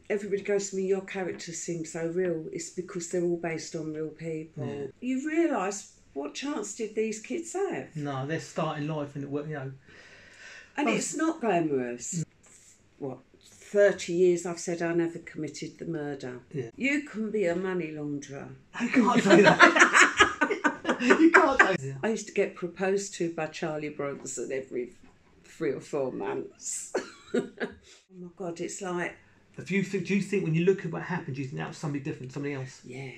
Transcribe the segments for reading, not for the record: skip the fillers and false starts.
everybody goes to me, your characters seem so real. It's because they're all based on real people. Yeah. You realise, what chance did these kids have? No, they're starting life and And it's not glamorous. What, 30 years I've said I never committed the murder. Yeah. You can be a money launderer. I can't say that. You can't say that. I used to get proposed to by Charlie Bronson every 3 or 4 months. Oh my God, it's like... Do you think when you look at what happened, do you think that was somebody different, somebody else? Yeah.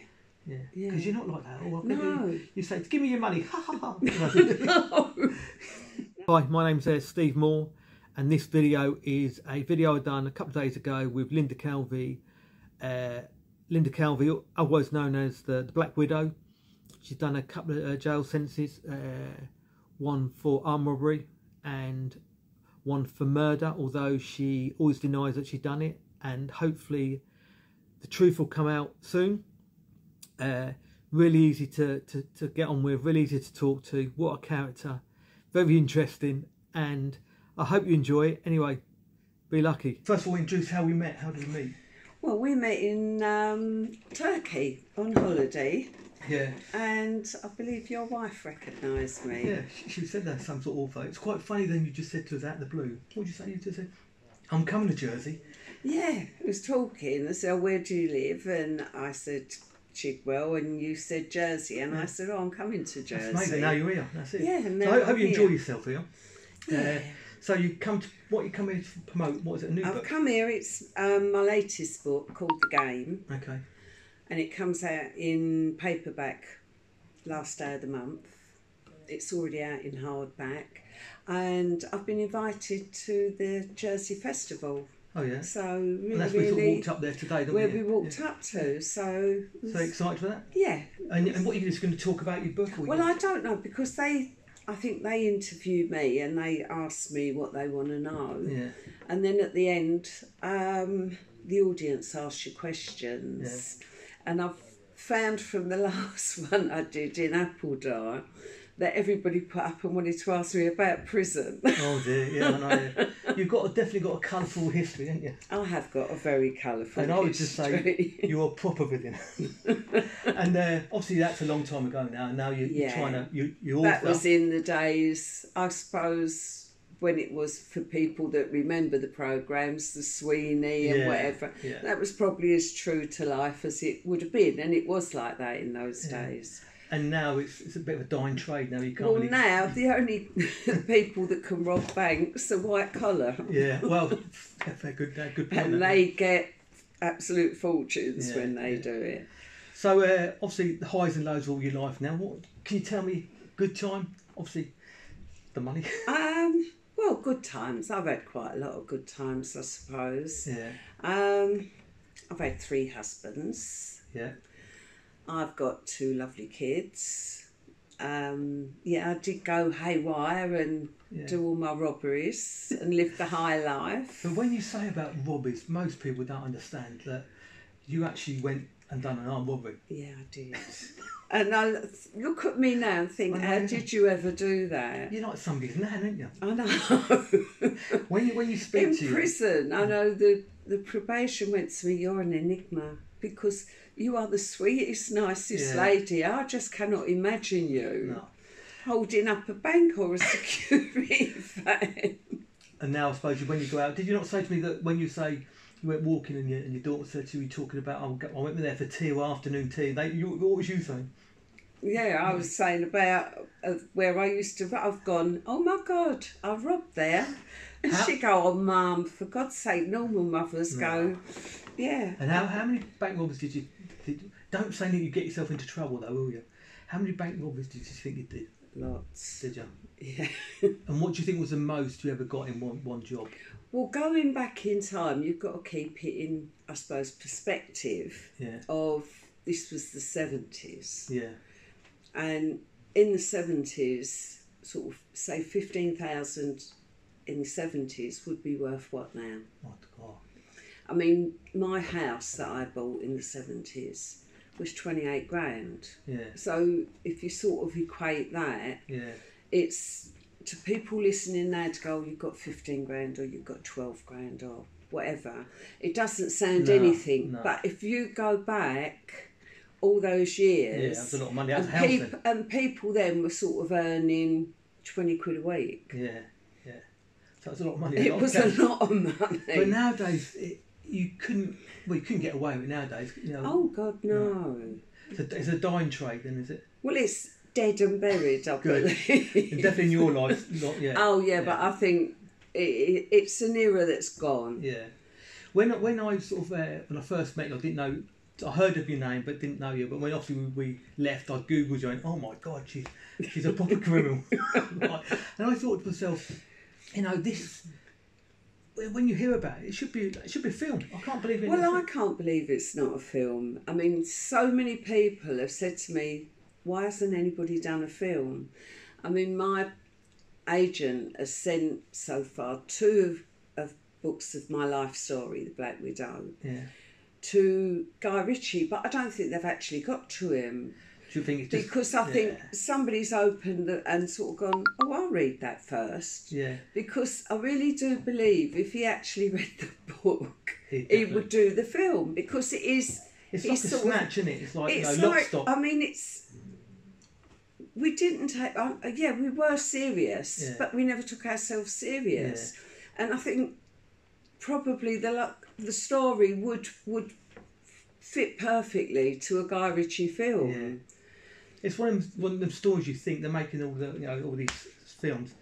Yeah. Yeah. Because you're not like that. Or No. You say, give me your money. Ha ha ha. No. Hi, my name's Steve Moore, and this video is a video I done a couple of days ago with Linda Calvey. Linda Calvey, otherwise known as the Black Widow. She's done a couple of jail sentences, one for armed robbery and one for murder, although she always denies that she's done it, and hopefully the truth will come out soon. Really easy to get on with, really easy to talk to. What a character, very interesting, and I hope you enjoy it. Anyway, be lucky. First of all, introduce how we met. How did we meet? Well, we met in Turkey on holiday. Yeah. And I believe your wife recognised me. Yeah, she said that some sort of author. It's quite funny then you just said to us out of the blue. What did you say? You just said, I'm coming to Jersey. Yeah, I was talking. I said, oh, where do you live? And I said, Chigwell. And you said Jersey. And I said, oh, I'm coming to Jersey. That's amazing. Now you're here. That's it. Yeah. And so I hope you enjoy yourself here. Yeah. So you come here to promote? What is it? A new book? I've come here. It's my latest book called The Game. Okay. And it comes out in paperback last day of the month. It's already out in hardback. And I've been invited to the Jersey Festival. Oh, yeah. So really, and that's where we sort of walked up there today, didn't we? Where we walked up to. So excited for that? Yeah. And what are you just going to talk about your book? Well, I don't know, because I think they interviewed me and they asked me what they want to know. Yeah. And then at the end, the audience asks you questions. Yeah. And I've found from the last one I did in Appledore that everybody put up and wanted to ask me about prison. Oh dear, yeah, I know. You've definitely got a colourful history, haven't you? I have got a very colourful history. And I would just say you're proper with it. And obviously that's a long time ago now. And now you're trying to you That was in the days, I suppose, when it was for people that remember the programmes, the Sweeney and whatever. Yeah. That was probably as true to life as it would have been, and it was like that in those days. And now it's a bit of a dying trade. Now you can't. Well, really... now the only people that can rob banks are white collar. Yeah, well, they're good point. And they get absolute fortunes when they do it. So obviously the highs and lows of all your life now. What can you tell me? Good time, obviously, the money. Well, good times. I've had quite a lot of good times, I suppose. Yeah. I've had 3 husbands. Yeah. I've got 2 lovely kids. I did go haywire and do all my robberies and live the high life. But when you say about robberies, most people don't understand that you actually went and done an armed robbery. Yeah, I did. And I look at me now and think, how did you ever do that? You're like somebody's nan, aren't you? I know. when you speak to in prison, I know the probation went to me, you're an enigma, because you are the sweetest, nicest lady. I just cannot imagine you holding up a bank or a security van. And now I suppose when you go out, did you not say to me that when you say you went walking and your daughter said to you, talking about, I went there for tea or afternoon tea, what was you saying? Yeah, I was saying about where I used to, I've gone, oh my God, I robbed there. And she'd go, oh Mum, for God's sake, normal mothers go, yeah. And how many bank robberies did you, don't say that you get yourself into trouble though, will you? How many bank robberies did you think you did? Lots. Did you? Yeah. And what do you think was the most you ever got in one job? Well, going back in time, you've got to keep it in, I suppose, perspective of this was the 70s. Yeah. And in the 70s, sort of, say 15,000 in the 70s would be worth what now? What? God. I mean, my house that I bought in the 70s was 28 grand. Yeah. So if you sort of equate that, it's to people listening now to go, oh, you've got 15 grand or you've got 12 grand or whatever. It doesn't sound anything. No. But if you go back all those years, that's a lot of money. That's a house then. And people then were sort of earning 20 quid a week. Yeah. So it's a lot of money. It was a lot of money. But nowadays, you couldn't get away with it nowadays. Oh God, no. It's a dying trade, then, is it? Well, it's dead and buried, I believe. And definitely in your life, not yet. Oh yeah, but I think it's an era that's gone. Yeah. When I sort of when I first met you, I didn't know. I heard of your name, but didn't know you. But when obviously we left, I googled you and oh my God, she's a proper criminal. And I thought to myself, this. When you hear about it, it should be a film. I can't believe it. Well, I can't believe it's not a film. I mean, so many people have said to me, "Why hasn't anybody done a film?" I mean, my agent has sent so far 2 of books of my life story, The Black Widow, to Guy Ritchie, but I don't think they've actually got to him. Do you think it's just, because I think somebody's opened and sort of gone, oh, I'll read that first. Yeah. Because I really do believe if he actually read the book, he would do the film. Because it is... It's like a snatch, isn't it? It's like, Lock, Stock. I mean, we didn't take... we were serious, but we never took ourselves serious. Yeah. And I think probably the story would fit perfectly to a Guy Ritchie film. Yeah. It's one of them stories you think they're making all these films.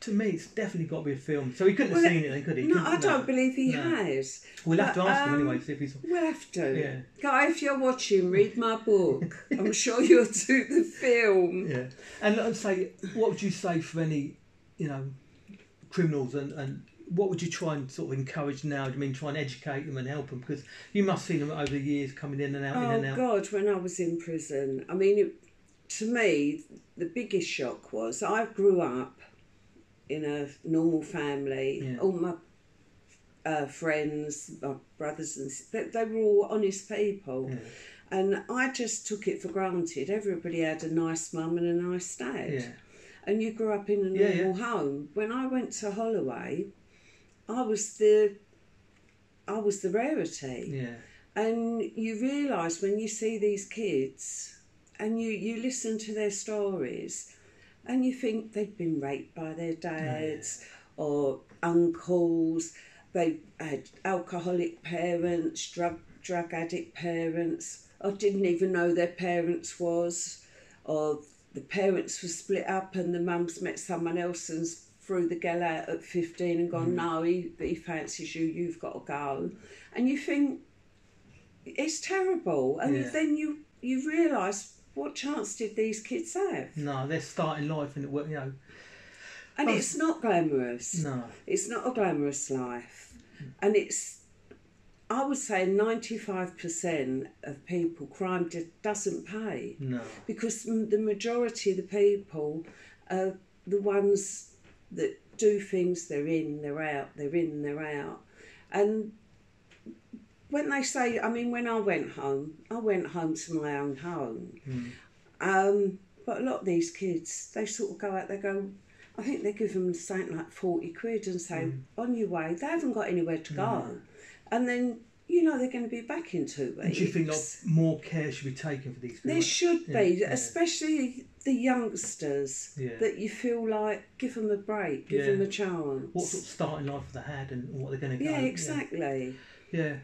To me, it's definitely got to be a film. So he couldn't have seen it then, could he? No, I don't believe he has. We'll have to ask him anyway, see if he's... We'll have to. Yeah. Guy, if you're watching, read my book. I'm sure you'll do the film. Yeah. And let's say, what would you say for any, criminals and what would you try and sort of encourage now? Do you mean try and educate them and help them? Because you must see them over the years coming in and out, in and out. Oh, God, when I was in prison. I mean, to me, the biggest shock was I grew up in a normal family. Yeah. All my friends, my brothers and sisters, they were all honest people. Yeah. And I just took it for granted. Everybody had a nice mum and a nice dad. Yeah. And you grew up in a normal home. When I went to Holloway, I was the rarity. Yeah. And you realise when you see these kids and you listen to their stories and you think they'd been raped by their dads or uncles, they had alcoholic parents, drug addict parents, or didn't even know their parents was, or the parents were split up and the mum's met someone else and threw the girl out at 15 and gone, no, he fancies you, you've got to go. And you think, it's terrible. And then you realise, what chance did these kids have? No, they're starting life and And it's not glamorous. No. It's not a glamorous life. And I would say 95% of people, crime doesn't pay. No. Because the majority of the people are the ones that do things, they're in, they're out, they're in, they're out. And when they say, I mean, when I went home to my own home. But a lot of these kids, they sort of go out, they go, I think they give them something like 40 quid and say, on your way, they haven't got anywhere to go. And then, they're going to be back in 2 weeks. And do you think more care should be taken for these people? There should be, especially the youngsters, that you feel like, give them a break, give them a chance. What sort of starting life they had and what they're going to go. Yeah, exactly. Yeah.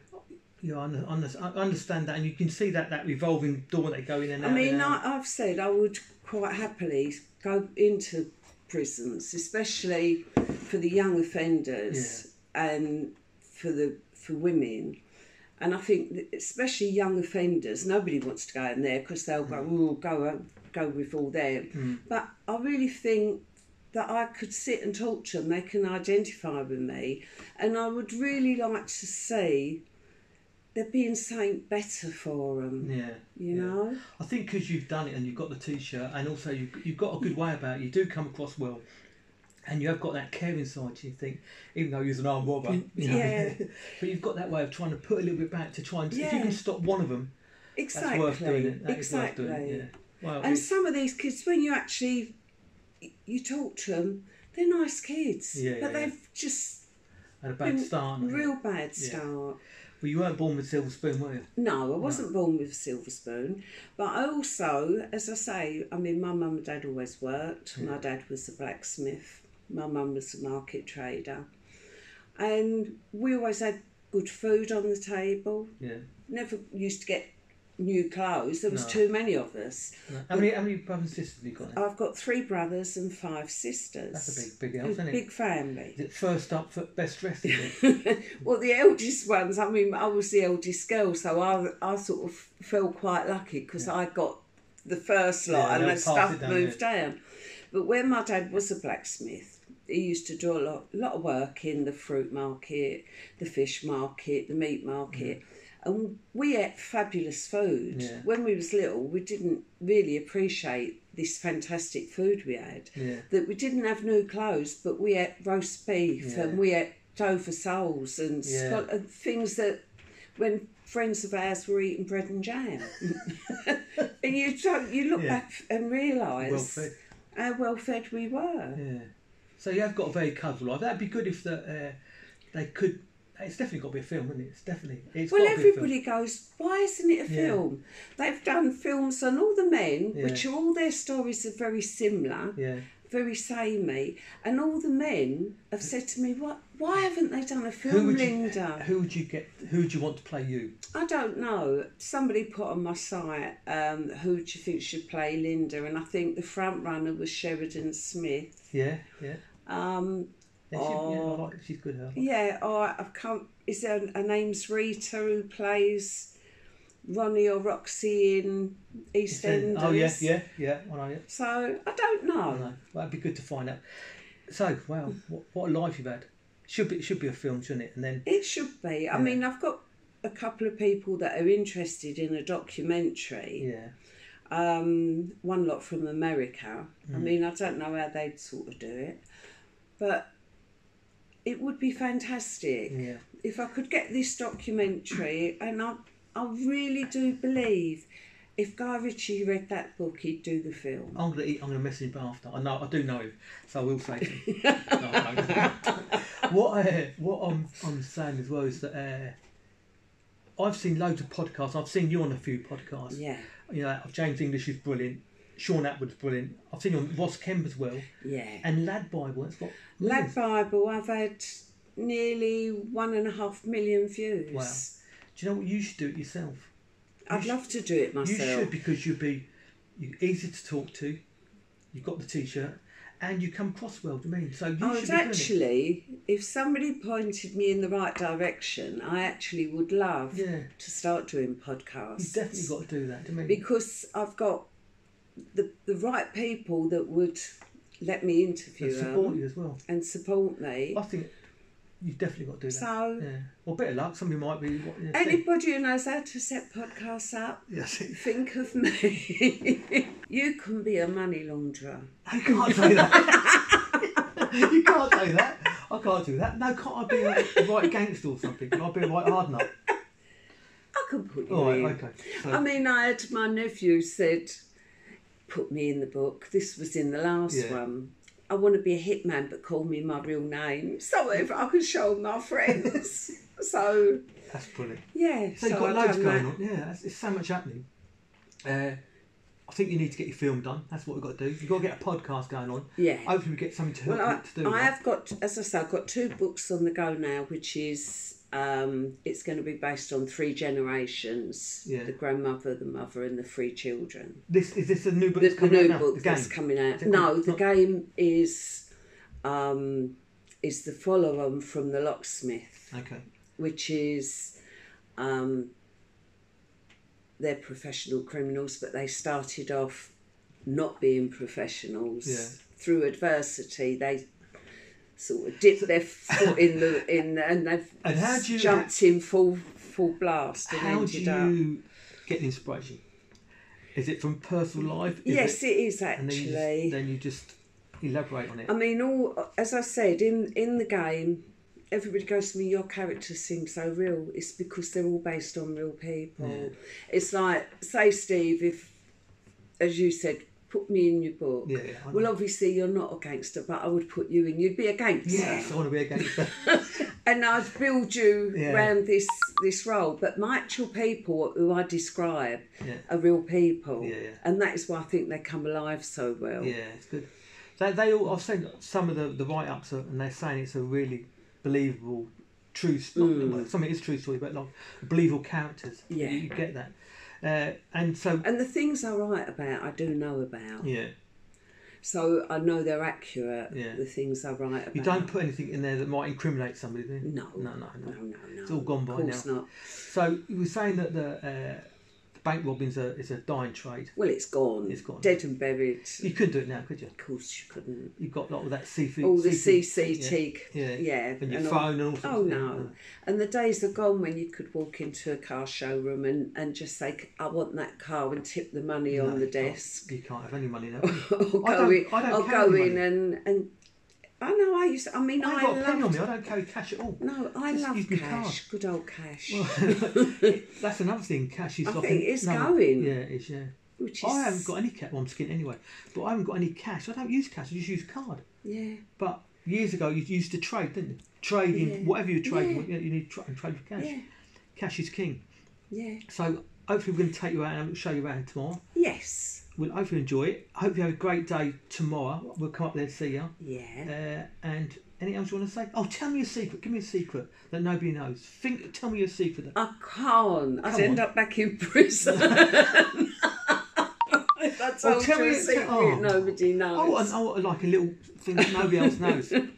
Yeah, I understand that, and you can see that revolving door they go in and out. I mean, I've said I would quite happily go into prisons, especially for the young offenders and for women. And I think that especially young offenders, nobody wants to go in there because they'll go, go with all them. But I really think that I could sit and talk to them, they can identify with me, and I would really like to see there being something better for them. You know? I think because you've done it and you've got the T-shirt, and also you've got a good way about it, you do come across well, and you have got that caring side to you, think, even though you're an armed robber, but you've got that way of trying to put a little bit back to try and, if you can stop one of them, that's worth doing it. That is worth doing it, Well, and some of these kids, when you actually, you talk to them, they're nice kids, but they've just Had a bad start. Real bad start. Well, you weren't born with a silver spoon, were you? No, I wasn't born with a silver spoon. But I also, as I say, I mean, my mum and dad always worked. My dad was a blacksmith. My mum was a market trader. And we always had good food on the table. Yeah. Never used to get new clothes. There was too many of us. No. How many brothers and sisters have you got? I've got 3 brothers and 5 sisters. That's a big house, isn't it? Big family. Is it first up for best dressed, is it? Well, the eldest ones, I mean, I was the eldest girl, so I sort of felt quite lucky because I got the first lot and the stuff moved down. But when my dad was a blacksmith, he used to do a lot of work in the fruit market, the fish market, the meat market. And we ate fabulous food. Yeah. When we was little, we didn't really appreciate this fantastic food we had. Yeah. That we didn't have new clothes, but we ate roast beef and we ate Dover soles and things that when friends of ours were eating bread and jam. And you look back and realise how well fed we were. Yeah. So you have got a very colourful life. That'd be good if they could. It's definitely got to be a film, isn't it? It's definitely. Well, everybody goes, why isn't it a film? They've done films on all the men, which are all their stories are very similar, very samey, and all the men have said to me, why haven't they done a film, Linda? Who would you want to play you? I don't know. Somebody put on my site, who do you think should play Linda? And I think the front runner was Sheridan Smith. Yeah. She's good. I can't. Is there a name's Rita who plays Ronnie or Roxy in EastEnders? Oh yeah. So I don't know. Well, that'd be good to find out. So wow, what a life you've had. It should be a film, shouldn't it? And then it should be. I mean, I've got a couple of people that are interested in a documentary. Yeah. One lot from America. I mean, I don't know how they'd sort of do it, but it would be fantastic if I could get this documentary. And I really do believe if Guy Ritchie read that book, he'd do the film. I'm gonna message him after. I do know him, so I will say to him. What I'm saying as well is that I've seen loads of podcasts. I've seen you on a few podcasts. Yeah. You know, James English is brilliant. Sean Atwood's brilliant. I've seen you on Ross Kemp as well. Yeah. And Lad Bible. It's got Lad Bible. I've had nearly 1.5 million views. Wow. Do you know what? You should do it yourself. I'd love to do it myself. You should, because you're easy to talk to. You've got the T-shirt, and you come across well. Do you mean? So you should be actually, if somebody pointed me in the right direction, I actually would love to start doing podcasts. You've definitely got to do that. Do you mean? Because I've got the right people that would let me interview and support you as well, and support me. I think you've definitely got to do that. So, well, bit of luck. Somebody might be. Anybody who knows how to set podcasts up, think of me. You can be a money launderer. You can't say that. You can't say that. I can't do that. No, can't I be a right gangster or something? Can I be a right hard nut? I can put you in. Okay. So, I mean, I had my nephew said, put me in the book. This was in the last one. I want to be a hitman, but call me my real name, so if I can show my friends. So that's brilliant. Yeah. So you've got loads going on. Yeah, it's so much happening. I think you need to get your film done. That's what we've got to do. You've got to get a podcast going on. Yeah. Hopefully we get something to help you to do. I have got, as I say, I've got 2 books on the go now, which is it's going to be based on 3 generations: the grandmother, the mother, and the 3 children. Is this a new book that's coming out now? The new book that's coming out. No, the game is the follow-on from The Locksmith. Okay. Which is they're professional criminals, but they started off not being professionals. Yeah. Through adversity, they sort of dipped their foot and they've jumped in full blast. And how do you get the inspiration? Is it from personal life? Yes, it is actually. And then you just elaborate on it. I mean, as I said, in the game, everybody goes to me, your characters seem so real. It's because they're all based on real people. Yeah. It's like, say, Steve, if, as you said, put me in your book. Yeah, well, obviously you're not a gangster, but I would put you in. You'd be a gangster. Yes, I want to be a gangster. And I'd build you around this role. But my actual people who I describe are real people. Yeah. And that is why I think they come alive so well. Yeah, it's good. They all, I've seen some of the write-ups and they're saying it's a really believable, true story. Well, something is true story, but like believable characters. Yeah. You get that. And the things I write about, I do know about. Yeah. So I know they're accurate, Yeah. the things I write about. You don't put anything in there that might incriminate somebody, do you? No. No. It's all gone by now. Of course not. So you were saying that the bank robbing is a dying trade. Well, it's gone. It's gone. Dead and buried. You couldn't do it now, could you? Of course you couldn't. You've got like all that seafood. All the CCTV. Yeah. And your phone and all sorts Oh, of no. things. And the days are gone when you could walk into a car showroom and just say, I want that car, and tip the money on the desk. You can't have any money now. I'll go in and I know I used to, I mean, I've got a penny on me, I don't carry cash at all. No, I Just love use my cash. card. Good old cash. Well, that's another thing, cash is I like... think it's going. Yeah, it is, yeah. Which is... I haven't got any cash, well I'm skint anyway, but I haven't got any cash. I don't use cash, I just use card. Yeah. But years ago you used to trade, didn't you? Trading, whatever you're trading, you need to trade with cash. Yeah. Cash is king. Yeah. So hopefully we're going to take you out and show you around tomorrow. Yes. We'll hopefully enjoy it. Hope you have a great day tomorrow. We'll come up there to see you. Yeah. And anything else you want to say? Oh, tell me a secret. Give me a secret that nobody knows. Tell me a secret. I can't. I'd end up back in prison. If I told you a secret nobody knows. Oh, like a little thing that nobody else knows. You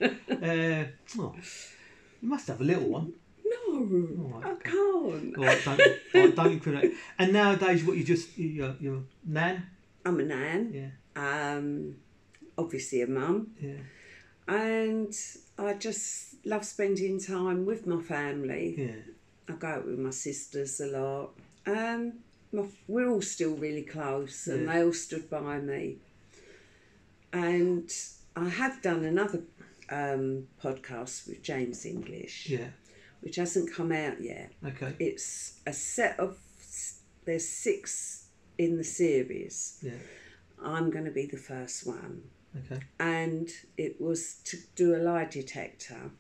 must have a little one. No, I can't. All right, don't incriminate. And nowadays, what you're nan? I'm a nan. Yeah. Obviously a mum. Yeah. And I just love spending time with my family. Yeah. I go out with my sisters a lot. We're all still really close, and they all stood by me. And I have done another podcast with James English. Yeah. Which hasn't come out yet. Okay. It's a set of... There's 6 in the series. Yeah. I'm going to be the first one. Okay. And it was to do a lie detector.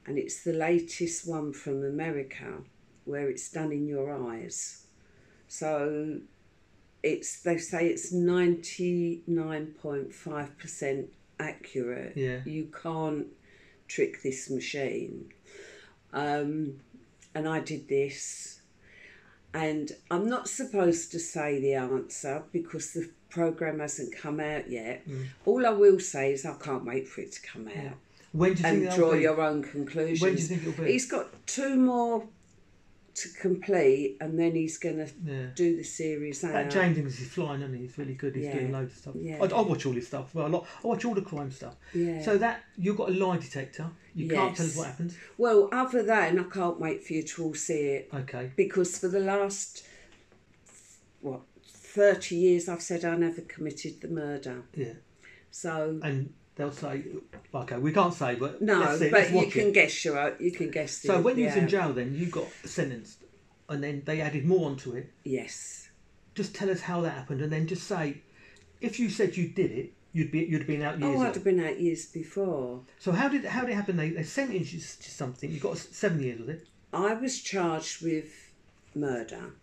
And it's the latest one from America, where it's done in your eyes. So they say it's 99.5% accurate. Yeah. You can't trick this machine. And I did this, and I'm not supposed to say the answer because the programme hasn't come out yet. All I will say is I can't wait for it to come out. When do you think and draw your own conclusions. When do you think it'll be? He's got 2 more to complete, and then he's going to do the series out. That James English is flying, isn't he? He's really good. He's doing loads of stuff. Yeah. I watch all his stuff. Well, I watch all the crime stuff. Yeah. So that you've got a lie detector. You can't tell us what happens. Well, other than I can't wait for you to all see it. Okay. Because for the last 30 years, I've said I never committed the murder. Yeah. So. And they'll say, okay, we can't say, but no, let's you can guess. You can guess. So when you was in jail, then you got sentenced, and then they added more onto it. Yes. Just tell us how that happened, and then just say, if you said you did it, you'd have been out years. Oh, I'd have been out years before. So how did it happen? They sentenced you to something. You got 7 years, was it? I was charged with murder,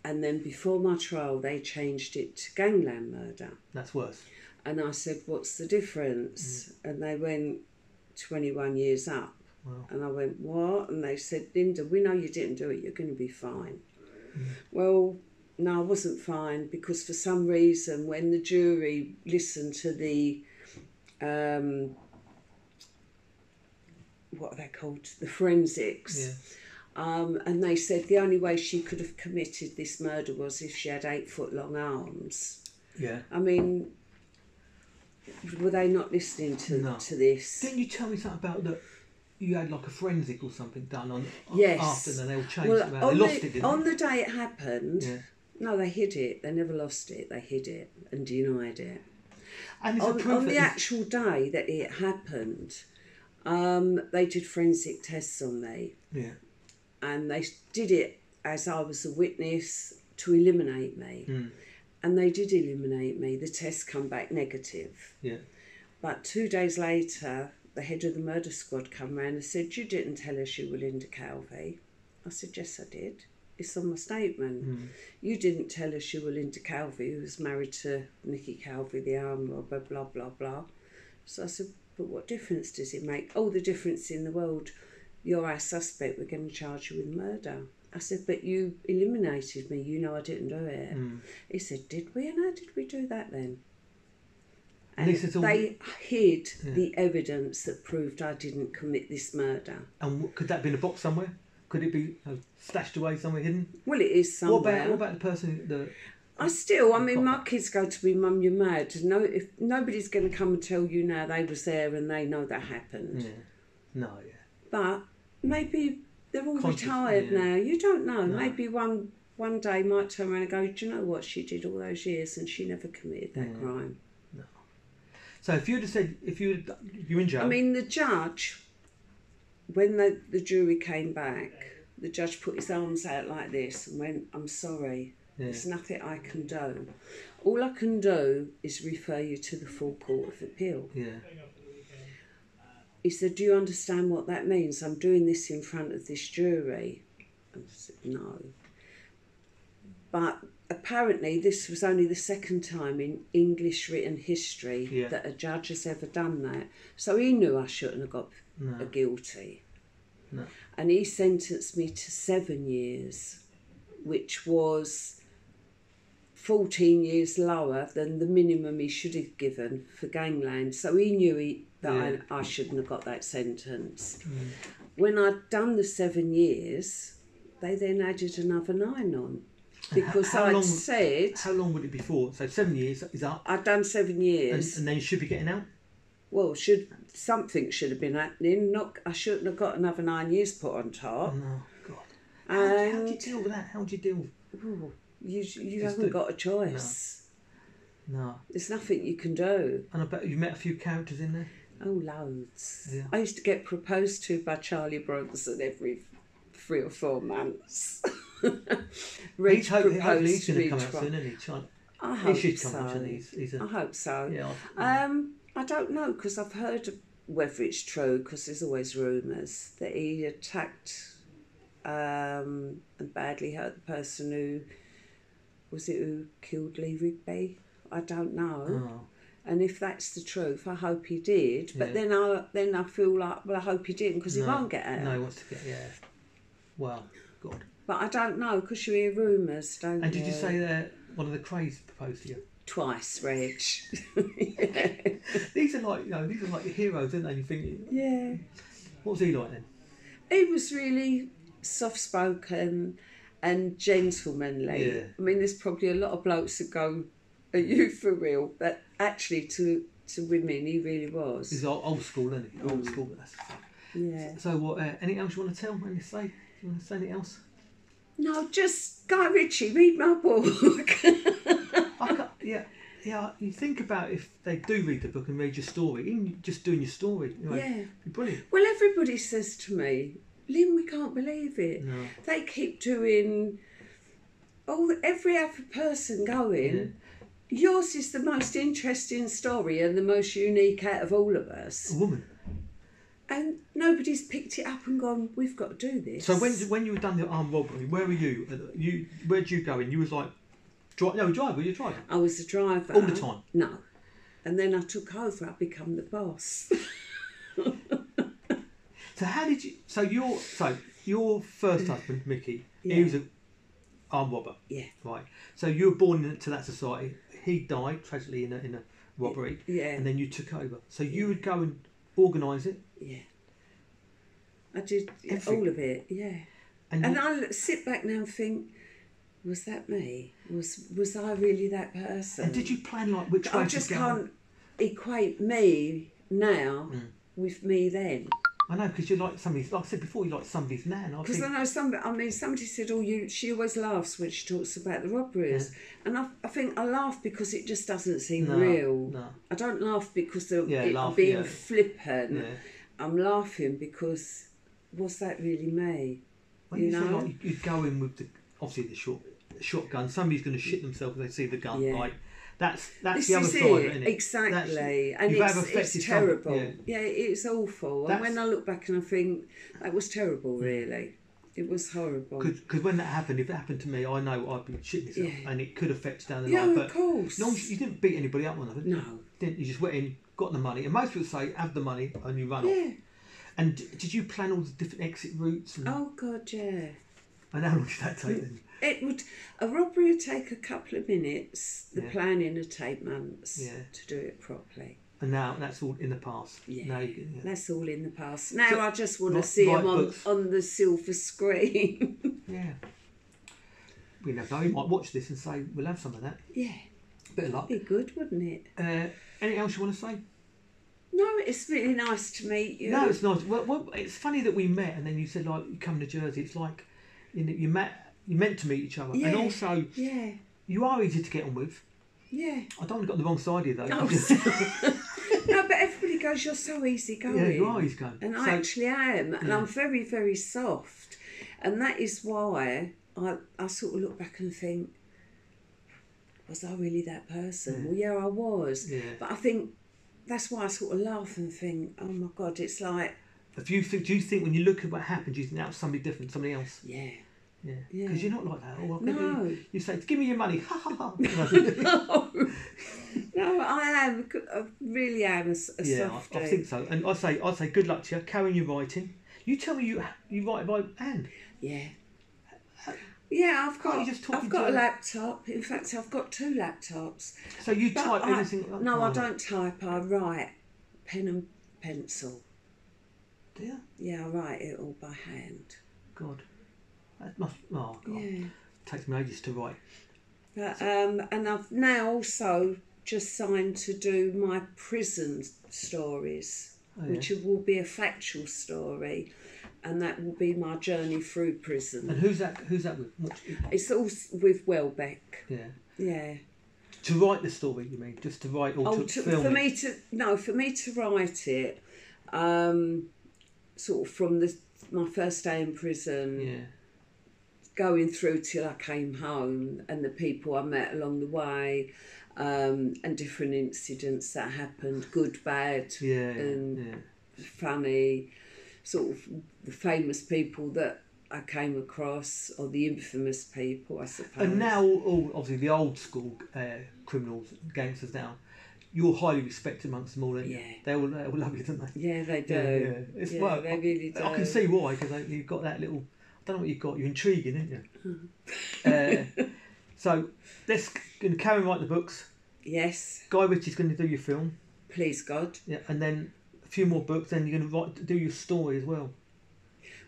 and then before my trial, they changed it to gangland murder. That's worse. And I said, what's the difference? And they went 21 years up. Wow. And I went, what? And they said, Linda, we know you didn't do it. You're going to be fine. Well, no, I wasn't fine because for some reason when the jury listened to the, what are they called? The forensics. Yeah. And they said the only way she could have committed this murder was if she had 8-foot-long arms. Yeah. I mean... Were they not listening to this? Didn't you tell me something about that? You had like a forensic or something done on after, and then they all changed it around. They lost it, didn't on they? the day it happened. Yeah. No, they hid it. They never lost it. They hid it and denied it. And on the actual day that it happened, they did forensic tests on me. Yeah. And they did it as I was a witness to eliminate me. And they did eliminate me. The test come back negative. Yeah. But 2 days later, the head of the murder squad come round and said, "You didn't tell us you were Linda Calvey." I said, "Yes, I did. It's on my statement. You didn't tell us you were Linda Calvey, who was married to Nicky Calvey, the arm robber, blah, blah, blah." So I said, "But what difference does it make?" "Oh, the difference in the world. You're our suspect. We're going to charge you with murder." I said, "But you eliminated me. You know I didn't do it." He said, "Did we? And how did we do that then?" And they hid the evidence that proved I didn't commit this murder. And could that be in a box somewhere? Could it be stashed away somewhere hidden? Well, it is somewhere. What about the person my kids go to me, "Mum, you're mad." No, if nobody's going to come and tell you now they was there and they know that happened. Yeah. No, yeah. But maybe they're all retired now. You don't know. No. Maybe one day might turn around and go, "Do you know what? She did all those years and she never committed that crime." No. So if you'd have said, you're in jail. I mean, the judge, when the jury came back, the judge put his arms out like this and went, "I'm sorry. There's nothing I can do. All I can do is refer you to the full Court of Appeal." Yeah. He said, "Do you understand what that means? I'm doing this in front of this jury." I said, "No." But apparently this was only the second time in English written history that a judge has ever done that. So he knew I shouldn't have got a guilty. No. And he sentenced me to 7 years, which was 14 years lower than the minimum he should have given for gangland. So he knew that I shouldn't have got that sentence. When I'd done the 7 years, they then added another 9 on. Because I'd said... How long would it be for? So 7 years is up? I'd done 7 years. And then you should be getting out? Well, something should have been happening. I shouldn't have got another 9 years put on top. Oh, no, God. How do you deal with that? How do you deal with You haven't got a choice. No. There's nothing you can do. And I bet you met a few characters in there? Oh, loads. Yeah. I used to get proposed to by Charlie Bronson every 3 or 4 months. He's hoping he's going to come out soon, isn't he? I hope he should so. come out, shouldn't he? I hope so. Yeah. I don't know, because I've heard whether it's true, because there's always rumours, that he attacked and badly hurt the person who killed Lee Rigby. I don't know. Oh. And if that's the truth, I hope he did. But then I feel like, well, I hope he didn't, because he won't get out. No, he wants to get, Well, God. But I don't know, because you hear rumours, don't you? And did you say that one of the Crays proposed to you? Twice, Reg. These are like your heroes, aren't they? You think, yeah. What was he like then? He was really soft-spoken and gentlemanly. Yeah. I mean, there's probably a lot of blokes that go, "Are you for real?" But actually, to women, he really was. He's old school, isn't he? Old school. That's yeah. So, what? Anything else you want to tell? Do you want to say anything else? No, just Guy Ritchie. Read my book. Yeah. You think about if they do read the book and read your story, even just doing your story. It'd be brilliant. Well, everybody says to me, "Lynn, we can't believe it." No. They keep doing. Every other person going. Yeah. Yours is the most interesting story and the most unique out of all of us. A woman. And nobody's picked it up and gone, "We've got to do this." So when you were done the armed robbery, where were you? Where'd you go in? You was like, were you a driver? I was a driver. All the time? No. And then I took over. I become the boss. So how did you? So your first husband, Mickey, he was an armed robber. Yeah. Right. So you were born into that society. He died tragically in a robbery. Yeah. And then you took over. So you would go and organise it. Yeah. I did Everything. all of it. Yeah. And I sit back now and think, was that me? Was I really that person? And did you plan like which way to go? I just can't equate me now with me then. I know, because you're like somebody's, like I said before, you're like somebody's nan. Because I know somebody said, she always laughs when she talks about the robberies. Yeah. And I think I laugh because it just doesn't seem real. No. I don't laugh because of being flippant. Yeah. I'm laughing because, was that really me? When you say like you'd go in with obviously the short shotgun, somebody's going to shit themselves if they see the gun. Yeah. Like that's This the other is side, of it, it. isn't it? Exactly. And you've ever it's affected terrible. someone, Yeah, it's awful. And when I look back and I think, that was terrible, really. It was horrible. Because when that happened, if it happened to me, I know I'd be shitting myself, and it could affect down the Yeah, line. of But course. as long as you didn't beat anybody up on it. No. You just went in, got the money. And most people say, have the money and you run off. And did you plan all the different exit routes? And, Oh, God, yeah. And how long did that take then? A robbery would take a couple of minutes. The planning would take months to do it properly. And now that's all in the past. Yeah, now that's all in the past. Now so, I just want to see them on the silver screen. Yeah. We never know. You might watch this and say, we'll have some of that. Yeah. Bit of luck. Be good, wouldn't it? Anything else you want to say? No, it's really nice to meet you. No, it's nice. Well, it's funny that we met and then you said, like, you come to Jersey. It's like you meant to meet each other. And also, you are easy to get on with. Yeah. I don't want to get on the wrong side of you, though. No, but everybody goes, you're so easy going. Yeah, you are easy going. And I actually am. And I'm very, very soft. And that is why I sort of look back and think, was I really that person? Well, yeah, I was. Yeah. But I think that's why I sort of laugh and think, oh my God, it's like... Do you think when you look at what happened, do you think that was somebody different, somebody else? Yeah. Yeah, because you're not like that. Oh, no. You say, give me your money. Ha ha ha. No, I am. I really am a softie. I think so. And I'd say good luck to you. Carrying your writing. You tell me you write by hand. Yeah. Yeah, I've got a laptop. In fact, I've got 2 laptops. So you type anything? No, I don't type. I write pen and pencil. Do you? Yeah, I write it all by hand. God. That must. Oh God. Yeah. Takes me ages to write. But and I've now also just signed to do my prison stories, which will be a factual story, and that will be my journey through prison. And who's that with? It's all with Welbeck. Yeah. Yeah. To write the story, you mean? Just to write or to film for me to write it, sort of from my first day in prison. Yeah. Going through till I came home and the people I met along the way, and different incidents that happened, good, bad, and funny, sort of the famous people that I came across, or the infamous people, I suppose. And now, obviously, the old school criminals, gangsters now, you're highly respected amongst them all, aren't you? Yeah. They all love you, don't they? Yeah, they do. Yeah. They really do. I can see why, because you've got that little... I don't know what you've got. You're intriguing, aren't you? So let's carry on write the books. Yes. Guy Ritchie's going to do your film. Please God. Yeah, and then a few more books. Then you're going to do your story as well.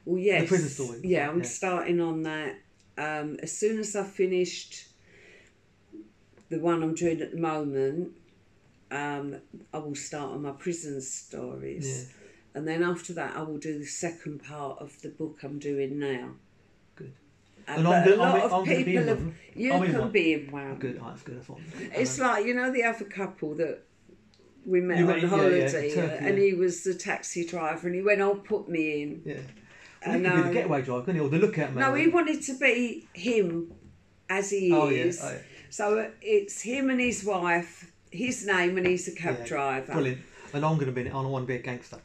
Well, yes. The prison story. Yeah, I'm starting on that. As soon as I've finished the one I'm doing at the moment, I will start on my prison stories. Yeah. And then after that, I will do the second part of the book I'm doing now. Good. And I'm going to be in one. You can be in one. Good. Oh, that's good. That's what it's like, the other couple that we met on holiday, Turkey, and he was the taxi driver, and he went, "Oh, put me in." Yeah. Well, and he could be the getaway driver, couldn't he? Or the lookout man. No, he wanted to be him as he is. Yeah. So it's him and his wife, his name, and he's a cab driver. Brilliant. And I'm going to be in it. I want to be a gangster.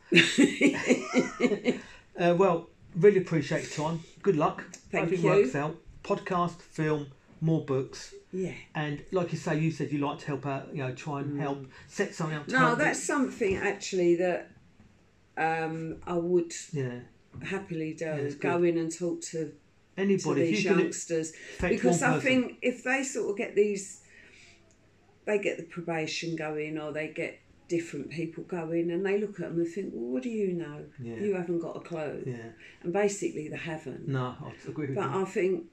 Well, really appreciate your time. Good luck. Thank you. Hope it works out. Podcast, film, more books. Yeah. And like you say, you said you like to help out, try and help set something up. No, that's something actually that I would happily do. Go in and talk to anybody, these youngsters. Because I think if they sort of get they get the probation going, or they get different people go in and they look at them and think, well, what do you know? Yeah. You haven't got a clue. Yeah. And basically they haven't. No, I agree with you. But I think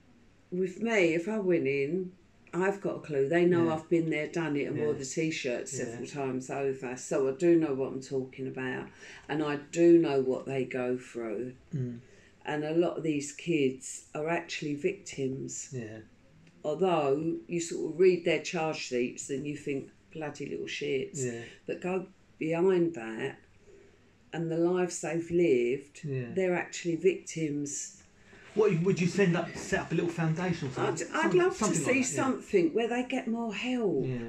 with me, if I went in, I've got a clue. They know I've been there, done it, and wore the T-shirt several times over. So I do know what I'm talking about. And I do know what they go through. Mm. And a lot of these kids are actually victims. Yeah. Although you sort of read their charge sheets and you think, bloody little shits. Yeah. But go behind that, and the lives they've lived, they're actually victims What would you set up a little foundation or something? I'd love to see like something where they get more help. Yeah.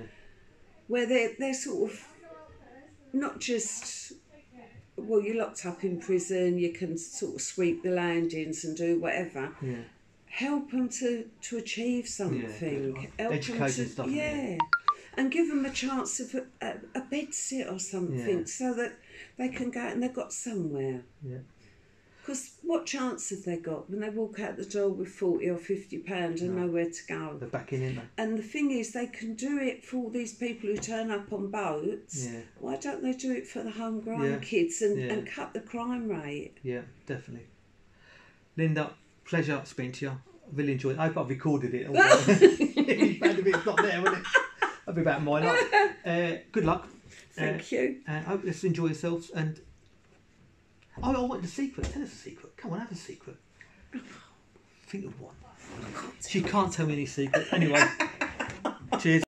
Where they're sort of not just, well, you're locked up in prison, you can sort of sweep the landings and do whatever. Yeah. Help them to achieve something. Yeah. Education stuff. Yeah. And give them a chance of a bed sit or something so that they can go out and they've got somewhere. Yeah. Because what chance have they got when they walk out the door with £40 or £50 and nowhere to go? They're back in, aren't they? And the thing is, they can do it for all these people who turn up on boats. Yeah. Why don't they do it for the homegrown kids and cut the crime rate? Yeah, definitely. Linda, pleasure speaking to you. I really enjoyed it. I hope I've recorded it. It's not there, will it? That'll be about my luck. Good luck. Thank you. I hope let's enjoy yourselves. And I want the secret. Tell us a secret. Come on, have a secret. Think of one. She can't tell me any secret. Anyway, cheers.